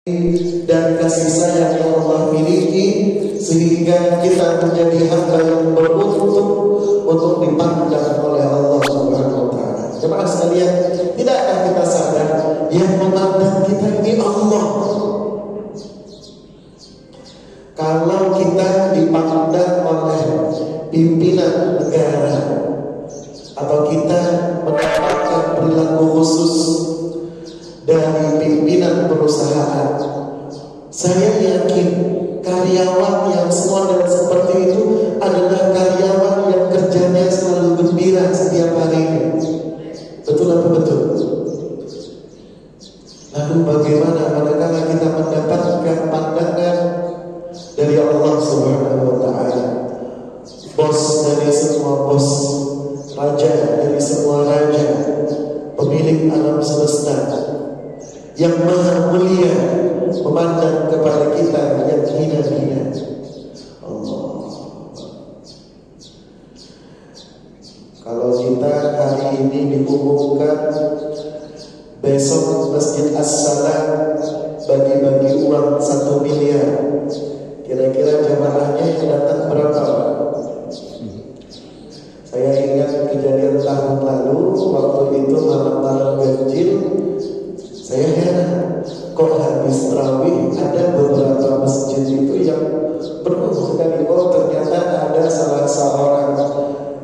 dan kasih sayang yang Allah miliki, sehingga kita menjadi hamba yang beruntung untuk dipandang oleh Allah Subhanahu wa Ta'ala. Jemaah sekalian, tidakkah kita sadar yang memandang kita ini Allah? Kalau kita dipandang oleh pimpinan negara atau kita mendapatkan perilaku khusus dari pimpinan perusahaan, saya yakin karyawan yang semua dan seperti itu adalah karyawan yang kerjanya selalu gembira setiap harinya. Betul atau betul? Lalu bagaimana manakala kita mendapatkan pandangan dari Allah Subhanahu wa Ta'ala, bos dari semua bos, raja dari semua raja, pemilik alam semesta yang maha mulia, memandang kepada kita yang hina-hina. Allah. Kalau kita hari ini diumumkan besok Masjid As-Salam bagi-bagi uang 1 miliar, kira-kira jamaahnya yang datang berapa? Saya ingat kejadian tahun lalu, waktu itu malam-malam ganjil. Saya heran, kok habis tarawih ada beberapa masjid itu yang penuh sekali. Oh, ternyata ada salah seorang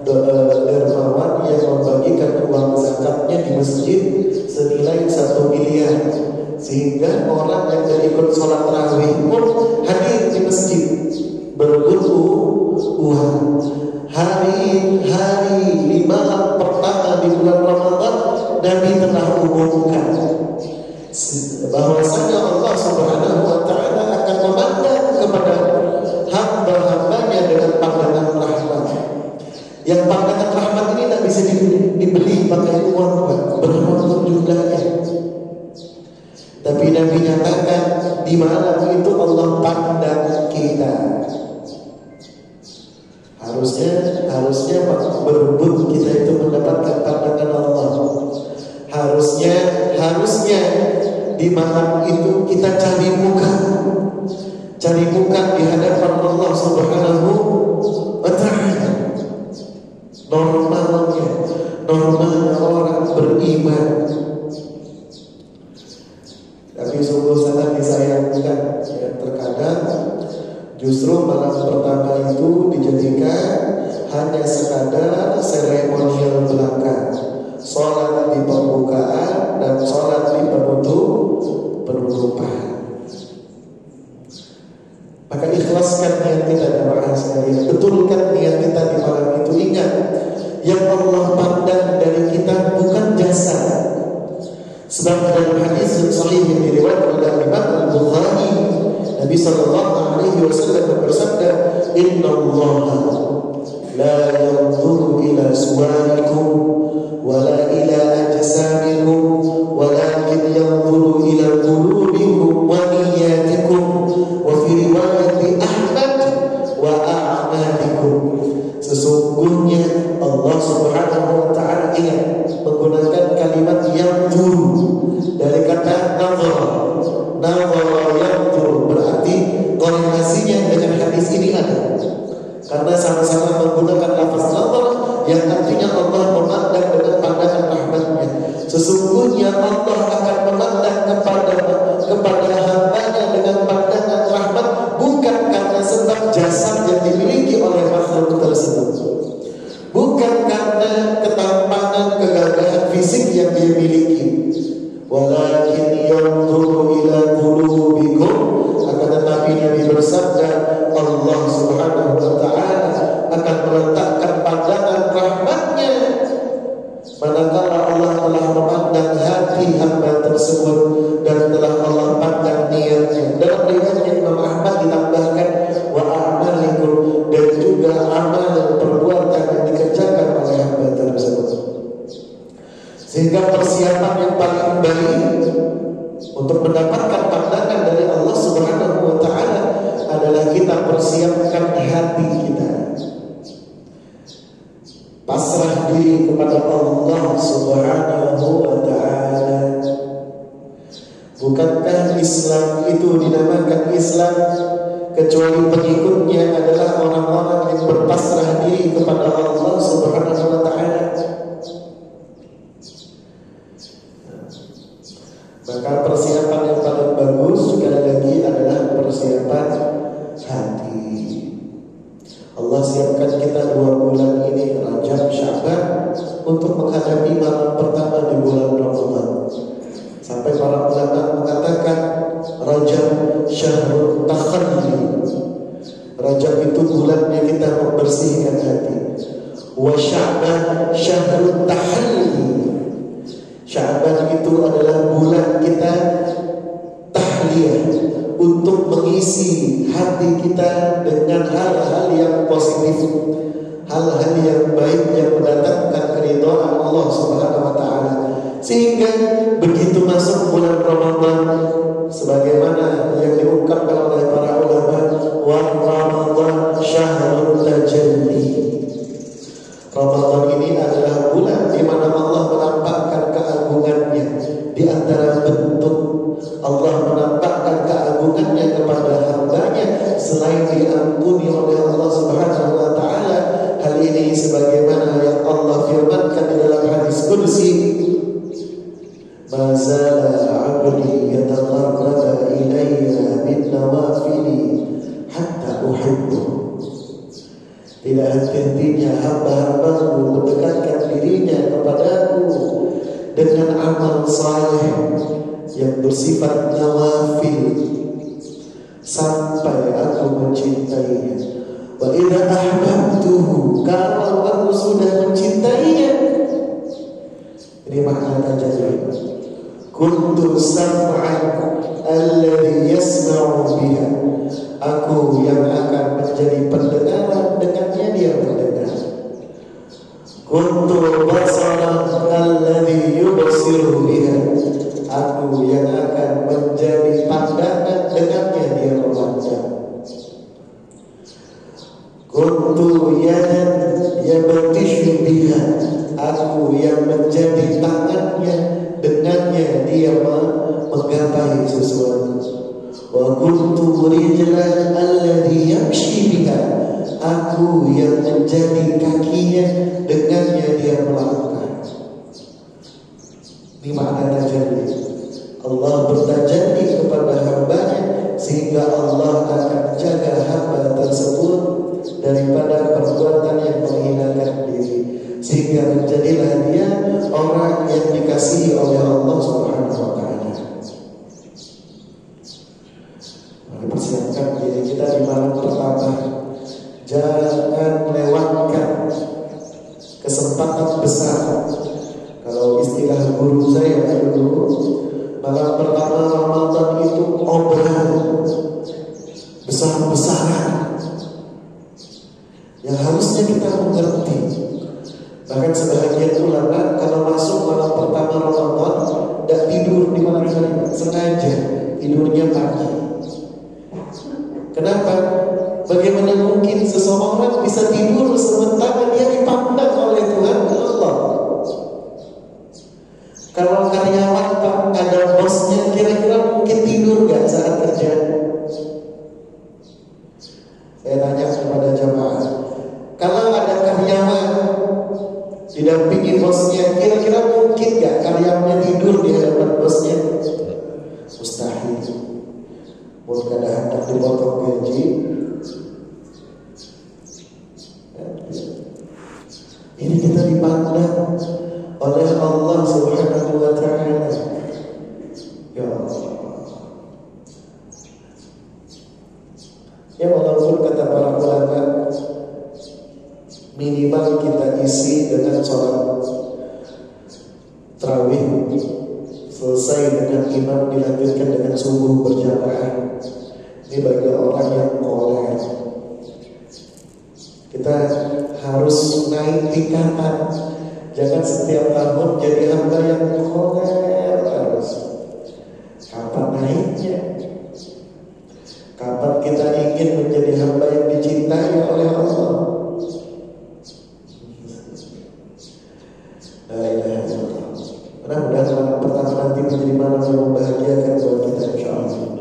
dermawan yang membagikan uang zakatnya di masjid senilai 1 miliar, sehingga orang yang ikut sholat tarawih pun hadir di masjid berebut uang. Hari di malam pertama di bulan Ramadan, Nabi telah umumkan bahwasanya Allah Subhanahu wa Ta'ala akan memandang kepada hamba-hambanya dengan pandangan rahmat. Yang pandangan rahmat ini tidak bisa dibeli pakai uang, berapapun jumlahnya. Tapi Nabi nyatakan di malam itu Allah pandang kita. Harusnya berebut kita itu mendapatkan pandangan Allah. Harusnya di malam itu kita cari muka di hadapan Allah Subhanahu wa Ta'ala. Normalnya orang beriman. Tapi sungguh sangat disayangkan ya, terkadang justru malam pertama itu dijadikan hanya sekadar seremonial belaka, sholat di pembukaan dan sholat di penutupan. Maka ikhlaskan niat kita jemaah sekalian, betulkan niat kita di malam itu. Ingat, yang Allah pandang dari kita bukan jasa. Sebab dalam hadis yang sahih yang diriwayatkan oleh Imam Al-Bukhari, Nabi sallallahu alaihi wasallam bersabda, "Inna Allah la yanzuru ila suwarikum wala ila ajsamikum walakin yanzuru ila qulubikum wa niyyatikum wa fi riwayati Ahmad wa a'malikum." Sesungguhnya Allah Subhanahu wa Ta'ala ingat menggunakan kalimat yanzuru dari kata nazar. Nazar yanzuru berarti itu dinamakan Islam kecuali pengikutnya adalah orang-orang yang berpasrah diri kepada Allah Subhanahu wa taala. Maka persiapan yang paling bagus sekali lagi adalah persiapan hati. Allah siapkan kita 2 bulan ini, Rajab, Sya'ban, untuk menghadapi malam pertama di bulan Ramadan. Sampai para ulama mengatakan Rajab syahrul takhalli. Rajab itu bulannya kita membersihkan hati. Wa Sya'ban syahrul tahalli. Sya'ban itu adalah bulan kita tahliyah, untuk mengisi hati kita dengan hal-hal yang positif, hal-hal yang baik yang mendatangkan keridhaan Allah Subhanahu wa taala. Sehingga begitu masuk bulan Ramadan, sebagaimana yang diungkapkan oleh para ulama, wa Ramadan syahrul tajalli. Ramadan ini adalah bulan di mana Allah menampakkan keagungannya. Di antara bentuk Allah menampakkan keagungannya kepada hambanya selain diampuni oleh Allah Subhanahu wa taala. Hal ini sebagaimana yang Allah firmankan di dalam hadis qudsi, "Ma zala 'abdi yataqarraba ilayya bin nawafili hatta uhibbu." Tidak henti-hentinya hamba-hambaku mendekatkan dirinya kepadaku dengan amal saleh yang bersifat nawafil sampai aku mencintainya. Wa idza ahbabtuhu, kalau aku sudah mencintainya, ini makna tajalli. Kuntu sam'an alladhi yasma'u biha, aku yang akan menjadi pendengaran dengannya dia mendengar. Kuntu basaran alladhi yubsiru biha, aku yang akan menjadi pandangan dengannya dia memandang. Kuntu yadan yabtishu biha, aku yang menjadi tangannya dengannya dia menggapai sesuatu. Wa kuntu rijlan alladhi yamshi biha, aku yang menjadi kakinya dengannya dia melangkah. Ini makna tajalli. Allah bertajalli kepada hambanya sehingga Allah akan jaga hamba tersebut daripada perbuatan yang menghinakan diri, sehingga menjadilah dia orang yang dikasihi oleh Allah Subhanahu wa taala. Persiapkan diri kita di malam pertama. Jangan lewatkan kesempatan besar. Kalau istilah guru saya dulu, malam pertama Ramadan itu obrolan besar-besaran yang harusnya kita mengerti. Bahkan sebagian ulama kalau masuk malam pertama Ramadan tidak tidur di malam hari, sengaja tidurnya pagi. Kenapa? Bagaimana mungkin seseorang bisa tidur sementara dia dipandang oleh Tuhan Allah? Kalau karyawan ada bosnya, kira-kira mungkin tidur gak saat kerja? Saya tanya kepada jamaah, kalau ada karyawan didampingi bosnya, kira-kira mungkin gak karyawannya tidur di hadapan bosnya? Mustahil. Mungkin ada hendak dipotong gaji. Ini kita dipandang oleh Allah Subhanahu wa taala. Ya Allah. Ya walaupun kata para ulama minimal kita isi dengan sholat tarawih, selesai dengan imam dilanjutkan dengan subuh berjamaah. Ini bagi orang yang koler. Kita harus naik tingkatan. Jangan setiap tahun jadi hamba yang koler terus. Kapan naiknya? Kapan kita ingin menjadi hamba yang dicintai oleh Allah? La ilaha illallah. Mudah-mudahan malam pertama nanti menjadi malam yang membahagiakan buat kita, insyaallah.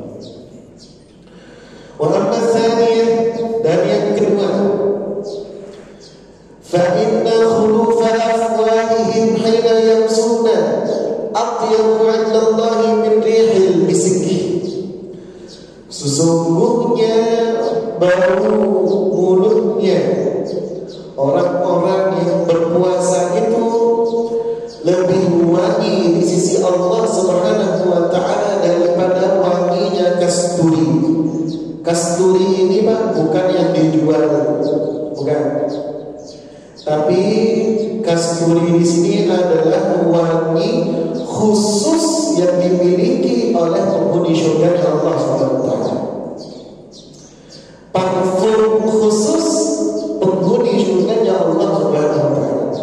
Sesungguhnya bau mulutnya orang-orang yang berpuasa itu lebih wangi di sisi Allah Subhanahu wa ta'ala daripada wanginya kasturi. Kasturi ini Pak bukan yang dijual, bukan. Tapi kasturi di sini adalah wangi khusus yang dimiliki oleh penghuni surga Allah Subhanahu wa ta'ala. Parfum khusus penghuni surga Allah Subhanahu wa ta'ala.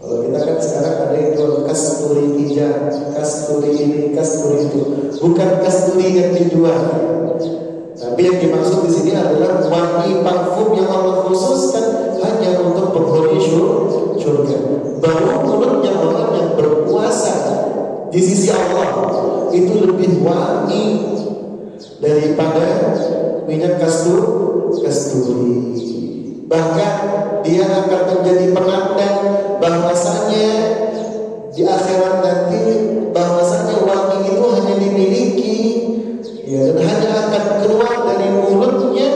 Kalau kita kan sekarang ada yang jual kasturi hijab, kasturi ini, kasturi itu. Bukan kasturi yang dijual. Tapi yang dimaksud di sini adalah wangi parfum yang Allah khususkan hanya untuk penghuni surga. Bau mulutnya orang yang berpuasa di sisi Allah itu lebih wangi daripada minyak kasturi. Bahkan dia akan menjadi penanda bahwasanya di akhirat nanti bahwasanya wangi itu hanya dimiliki dan hanya akan keluar dari mulutnya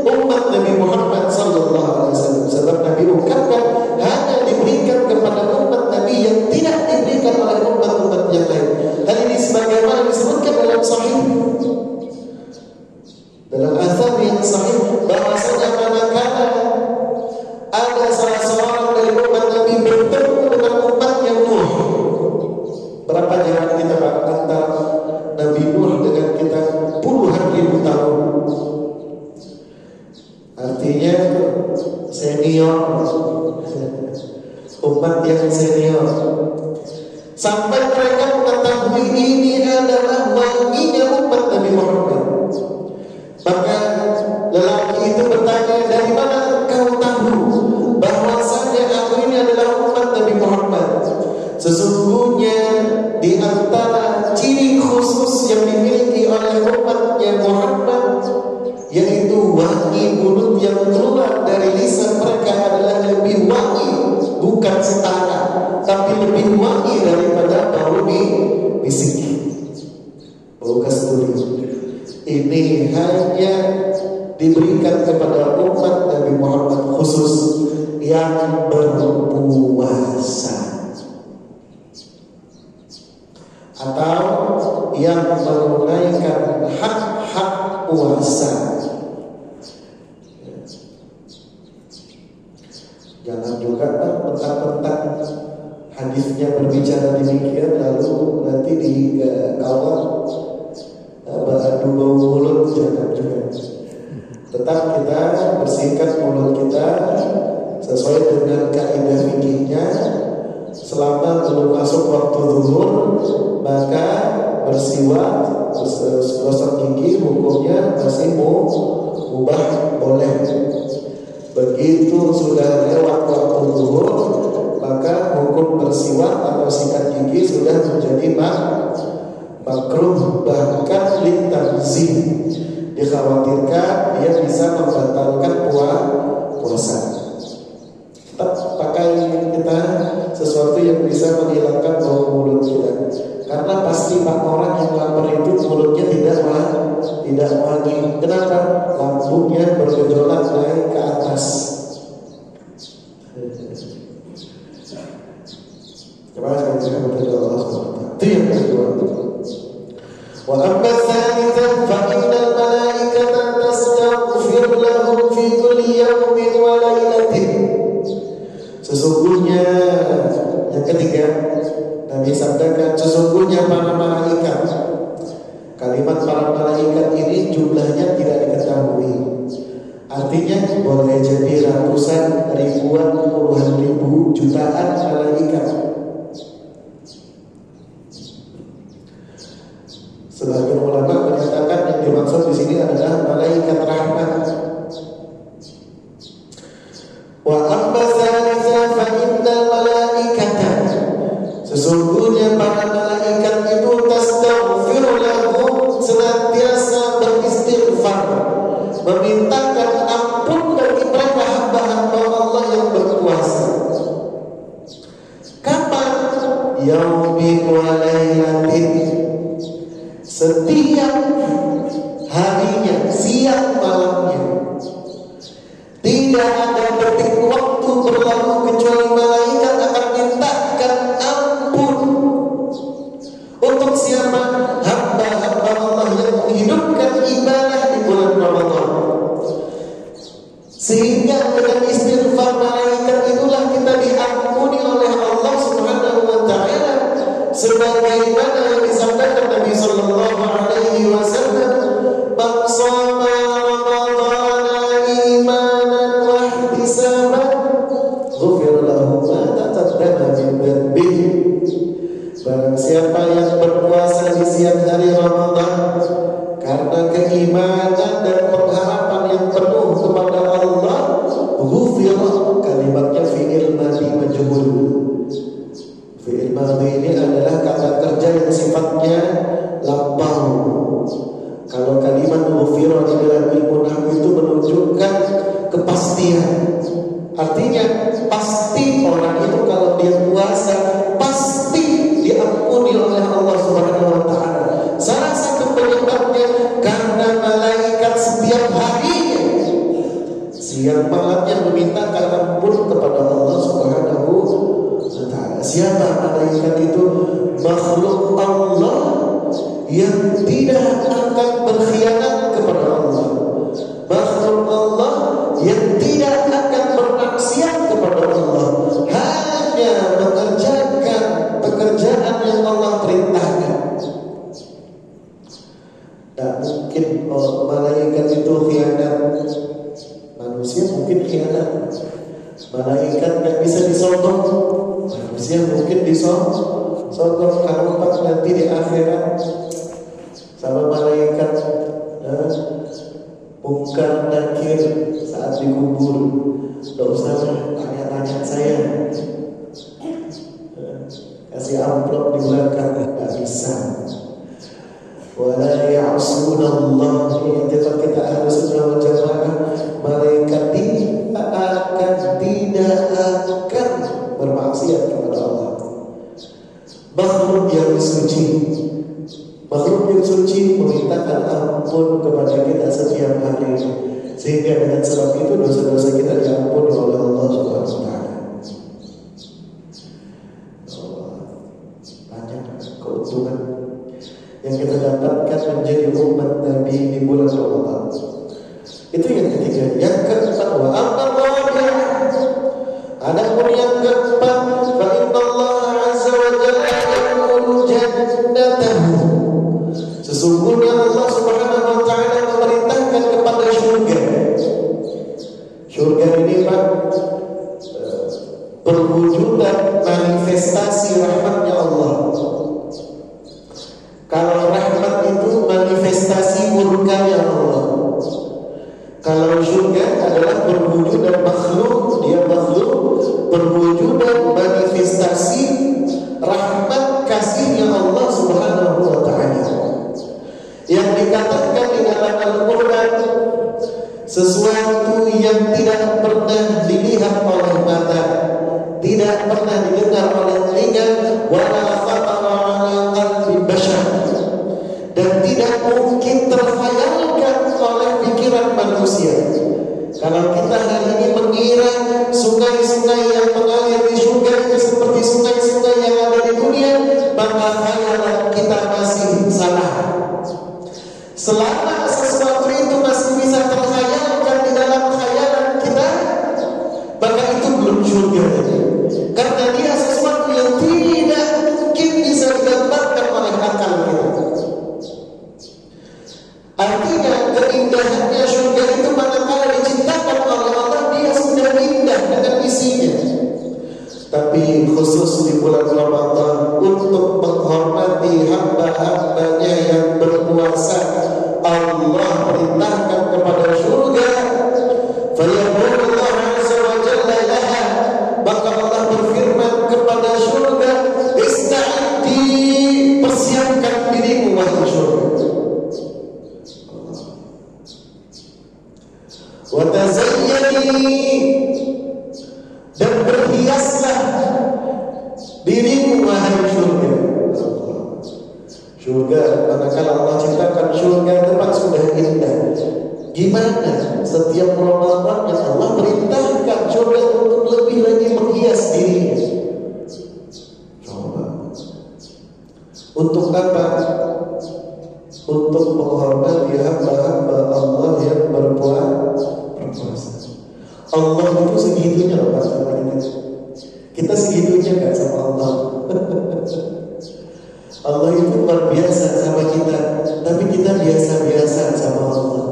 umat Nabi Muhammad sallallahu alaihi wasallam. Sebab Nabi ungkapkan hanya diberikan kepada umat Nabi yang tidak diberikan oleh umat-umat yang lain. Hal ini sebagaimana disebutkan dalam sahih, dalam athar yang sahih, bahwasanya manakala ada salah seorang dari umat Nabi bertemu dengan umat yang Nuh. Berapa jarak kita Pak antara Nabi Nuh dengan kita? Puluhan ribu tahun. Artinya senior, umat yang senior. Sampai mereka mengetahui ini adalah wanginya umat Nabi Muhammad. Maka lelaki itu bertanya, dari mana kau tahu bahwasanya aku ini adalah umat Nabi Muhammad? Sesungguhnya di antara ciri khusus yang dimiliki oleh umatnya Muhammad, yaitu wangi mulut yang keluar dari lisan mereka adalah lebih wangi, bukan setara, tapi lebih wangi daripada bau misik, bau kasturi. Ini hanya diberikan kepada umat Nabi Muhammad khusus yang berpuasa atau yang menunaikan hak-hak puasa. Jangan juga mentang-mentang hadisnya berbicara demikian lalu nanti dikawal beradu bau mulut, jangan juga. Tetap kita bersihkan mulut kita sesuai dengan kaidah fikihnya. Selama belum masuk waktu zuhur, maka bersiwak, gosok gigi hukumnya masih mubah, boleh. Begitu sudah lewat waktu zuhur, maka hukum bersiwak atau sikat gigi sudah menjadi makruh, bahkan litanzih. Dikhawatirkan dia bisa membatalkan puasa. Tetap pakai kita sesuatu yang bisa menghilangkan bau mulut kita. Karena pasti Pak, orang yang lapar itu mulutnya tidak wangi. Kenapa? Lambungnya bergejolak naik ke atas. Coba saya berdoa Allah SWT. Itu yang kedua. Wa amma tsalitsan fa innal malaikata tastaghfir lahu fi kulli yawmin wa lailatin. Sesungguhnya yang ketiga, Nabi sabdakan sesungguhnya para malaikat. Kalimat para malaikat ini jumlahnya tidak diketahui. Artinya boleh jadi ratusan, ribuan, puluhan ribu, jutaan malaikat. Sebagian ulama menyatakan yang dimaksud di sini adalah malaikat rahmat. Wa amma tsalitsa fa innal malaikata, sesungguhnya para malaikat itu tastaghfir lahum, senantiasa beristighfar, memintakan ampun bagi mereka hamba-hamba Allah yang berkuasa. Kapan? Yaumin wa lailatin, setiap harinya, siang malamnya. Tidak ada detik waktu berlalu kecuali malaikat akan mintakan ampun. Untuk siapa? Hamba-hamba Allah yang menghidupkan ibadah di bulan Ramadan. Sehingga dengan istighfar malaikat itulah kita diampuni oleh Allah Subhanahu wa taala, sebagaimana yang disabdakan Nabi sallallahu alaihi wasallam, "Man shama Ramadhana imanan wa ihtisaban, ghufira lahu ma taqaddama min dhanbihi." Barang siapa yang berpuasa di siang hari Ramadan karena keimanan dan pengharapan yang penuh kepada Allah, ghufira, kalimatnya fi'il madhi majhul. Fi'il madhi ini adalah kata kerja yang sifatnya lampau. Kalau kalimat ghufira di dalam ilmu nahwu itu menunjukkan kepastian. Artinya pasti orang itu kalau dia puasa pasti diampuni oleh Allah Subhanahu wa taala. Salah satu penyebabnya karena malaikat setiap harinya siang malamnya memintakan ampun kepada Allah Subhanahu wa taala. Siapa malaikat itu? Makhluk Allah yang tidak akan berkhianat kepada Allah. Makhluk Allah yang tidak akan bermaksiat kepada Allah, hanya mengerjakan pekerjaan yang Allah perintahkan. Tak mungkin malaikat itu khianat. Manusia mungkin khianat. Malaikat nggak bisa disogok. Manusia mungkin disogok. Kalau pas nanti di akhirat sama malaikat Munkar Nakir saat dikubur, tidak usah tanya-tanya saya, kasih amplop di belakang, tidak bisa. Wala ya'sunallah, ini tetap kita harus sunnah wal jamaah. Malaikat tidak akan bermaksiat kepada Allah. Makhluk yang suci, makhluk yang suci memintakan ampun kepada kita setiap hari, sehingga dengan sebab itu dosa-dosa kita diampuni oleh Allah Subhanahu wa taala. Banyak keuntungan yang kita dapatkan menjadi umat Nabi di bulan Ramadan. Itu yang ketiga. Yang keempat, wa amma rabi'ah, adapun yang keempat, fa inna Allah azza wa jalla yaqulu jannatahu, sesungguhnya Allah Subhanahu wa taala memerintahkan kepada surga. Surga ini Pak, perwujudan manifestasi rahmatnya Allah. Kalau rahmat itu manifestasi murkanya Allah. Kalau surga adalah perwujudan makhluk, dia makhluk, perwujudan manifestasi rahmat kasihnya Allah Subhanahu wa taala. Yang dikatakan di dalam Al-Quran, sesuatu yang tidak pernah dilihat oleh mata, tidak pernah didengar oleh telinga, wala khatara ala qalbi bashar, dan tidak mungkin terkhayalkan oleh pikiran manusia. Kalau kita hari ini mengira sungai-sungai yang mengalir di surga itu seperti sungai-sungai yang ada di dunia, maka khayalan kita masih salah. Selama sesuatu itu masih bisa terkhayalkan di dalam khayalan kita, maka itu belum surga. Karena dia sesuatu yang tidak mungkin bisa digambarkan oleh akal kita. Artinya keindahannya surga itu manakala diciptakan oleh Allah, dia sudah indah dengan isinya. Tapi khusus di bulan Ramadan, untuk menghormati hamba-hambanya yang berpuasa, Allah perintahkan kepada surga, fayaqulu Allah azza wa jalla laha, maka Allah berfirman kepada surga, ista'iddi, persiapkan dirimu wahai surga, wa tazayyani, dan berhiaslah dirimu wahai surga. Surga, manakala Allah ciptakan surga, tempat sudah indah. mana setiap Ramadan yang Allah perintahkan coba untuk lebih lagi menghias dirinya. Coba. Untuk apa? Untuk menghormati hamba-hamba Allah yang berpuasa. Allah itu segitunya loh Pak sama kita. Kita segitunya gak sama Allah. Allah itu luar biasa sama kita, tapi kita biasa-biasa sama Allah.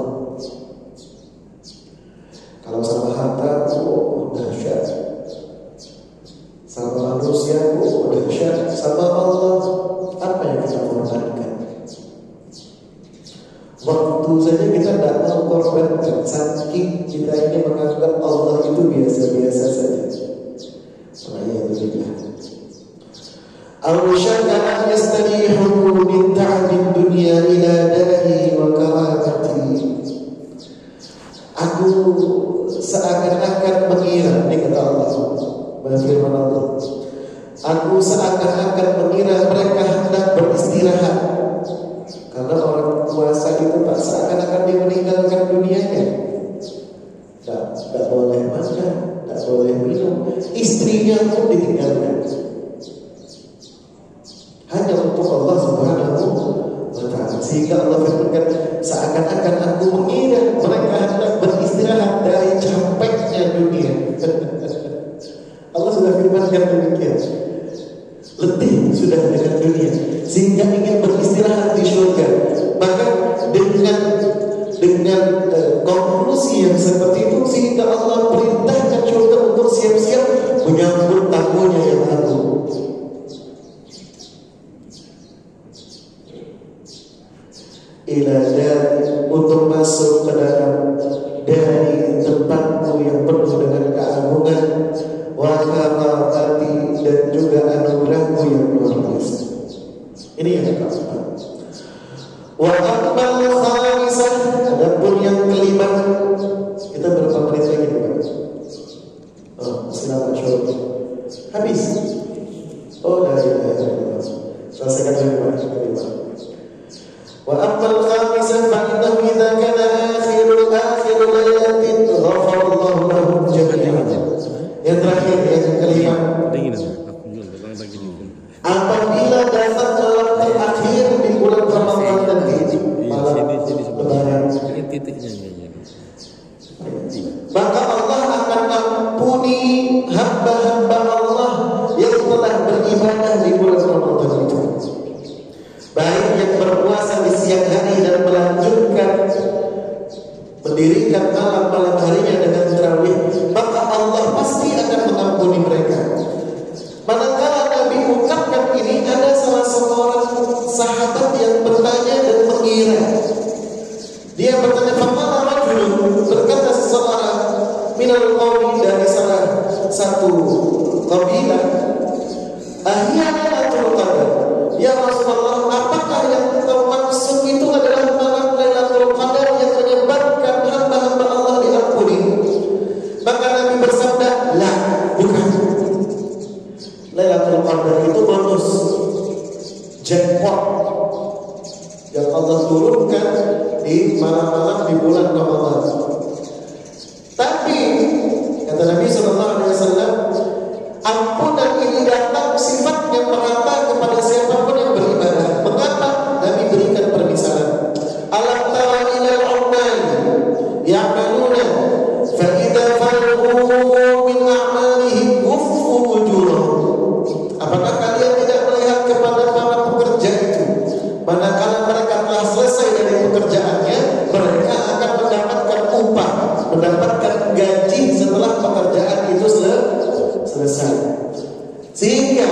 Kalau sama harta, dahsyat. Sama manusia, dahsyat. Sama Allah, apa yang kita korbankan? Waktu saja kita tidak mau korbankan, saking kita ini menganggap Allah itu biasa-biasa saja. Al-syakara yastarihu min ta'abid dunya ila dahi wa karamati. Aku seakan-akan mengira, ini kata Allah, firman Allah, aku seakan-akan mengira mereka hendak beristirahat. Karena orang puasa itu tak seakan-akan dia meninggalkan dunianya. Tak boleh makan, tak boleh minum, istrinya pun ditinggalkan. Hanya untuk Allah Subhanahu wa ta'ala. Sehingga Allah firmankan, seakan-akan aku mengira mereka hendak beristirahat dari capeknya dunia. Allah sudah firmankan demikian. Letih sudah dengan dunia, sehingga ingin beristirahat di surga. Maka dengan konklusi yang seperti itu, sehingga Allah perintahkan surga untuk siap-siap menyambut tamunya yang agung. Untuk masuk ke dalam dari tempatmu yang penuh dengan keagungan, wa karamati, dan juga anugerahmu yang luar biasa. Ini yang keempat. Wa akmal khamisah, adapun yang kelima. Kita berapa menit lagi Pak? Silakan syukur. Habis. Dah selesaikan kelima. Wa akmal khamisah fa'innahu idza kana akhiru lailatin ghafarallahu lahum jami'an. Yang terakhir, yang kelima, apabila datang malam terakhir di bulan Ramadan nanti, malam Lebaran, maka Allah akan ampuni hamba-hamba Allah yang telah beribadah di bulan Ramadan itu, baik yang berpuasa di siang hari dan melanjutkan mendirikan malam harinya dengan tarawih, maka Allah pasti akan mengampuni mereka. Manakala Nabi ungkapkan ini, ada salah seorang sahabat yang bertanya dan mengira. Dia bertanya, "Faqala rajulun," berkata seseorang, "minal qaumi," dari salah satu kabilah, "ahya lailatul qadar." Ya Rasulullah, apakah yang engkau maksud itu adalah malam Lailatul Qadar yang menyebabkan hamba-hamba Allah diampuni? Maka Nabi bersabda, "La, bukan. Lailatul Qadar itu bonus, jackpot yang Allah turunkan di malam-malam di bulan Ramadan. Tapi kata Nabi SAW, ampunan ini datang sifatnya merata kepada siapapun yang beribadah. Mengapa? Nabi berikan permisalan. Alam tara ilal ummal ya'maluna fa idza farghu min a'malihim wuffu ujurahum. Apakah kalian tidak melihat kepada para pekerja itu? Manakala mereka telah selesai dari pekerjaannya, mereka akan mendapatkan upah, mendapatkan gaji setelah pekerjaan itu selesai. Sehingga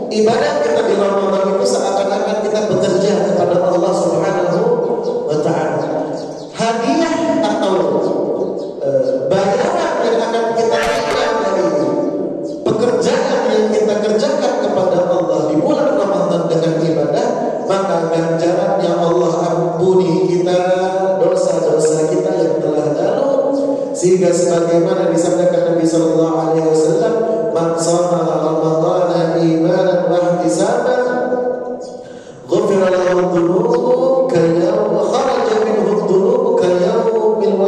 ibadah kita di Ramadan itu seakan-akan kita bekerja kepada Allah Subhanahu wa ta'ala. Hadiah atau bayaran yang akan kita terima dari pekerjaan yang kita kerjakan kepada Allah di bulan Ramadan dengan ibadah, maka ganjarannya Allah ampuni kita dosa-dosa kita yang telah lalu. Sehingga sebagaimana disabdakan Nabi sallallahu alaihi wasallam, "Man shama Ramadhana imanan wa ihtisaban, ghufira lahu dhunubuhu kayawm kharaja minhu dhunubuhu kayawmil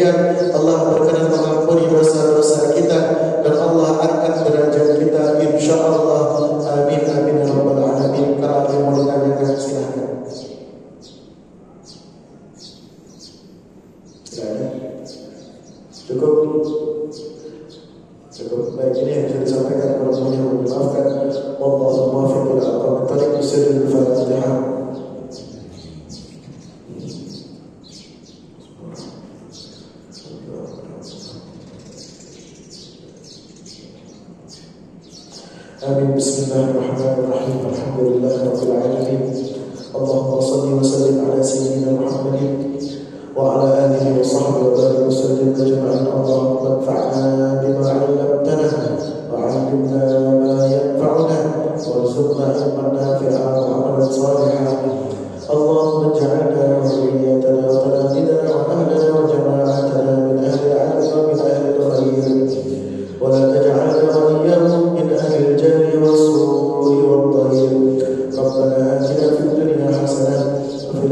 sekalian, Allah berkenan mengampuni dosa-dosa kita dan Allah angkat derajat kita insyaallah. Amin amin ya rabbal alamin. Kalau ada yang mau ditanyakan silakan. Cukup. Baik, ini yang bisa disampaikan kepada semuanya. Maafkan. Wallahu muwaffiq ila aqwamit thoriq. Bismillahil Fatihah. Amin. Bismillahirrahmanirrahim. Alhamdulillahirabbil alamin. Allahumma shalli wa sallim ala sayyidina Muhammadin wa ala alihi wa sahbihi wa barik wa sallim ajma'in. Allahumma anfa'na bima 'allamtana wa 'allimna ma yanfa'una warzuqna ilman nafi'an wa 'amalan salihan. Allahumma ij'alna wa dhurriyyatana wa taladidana wa ahlana wa jama'atana min ahli al-'ilm wa min ahli al-khair wa la taj'alna waliyyan min ahli al-jahli was-su'i wad-dhayr. Rabbana atina fid dunya hasanah wa fil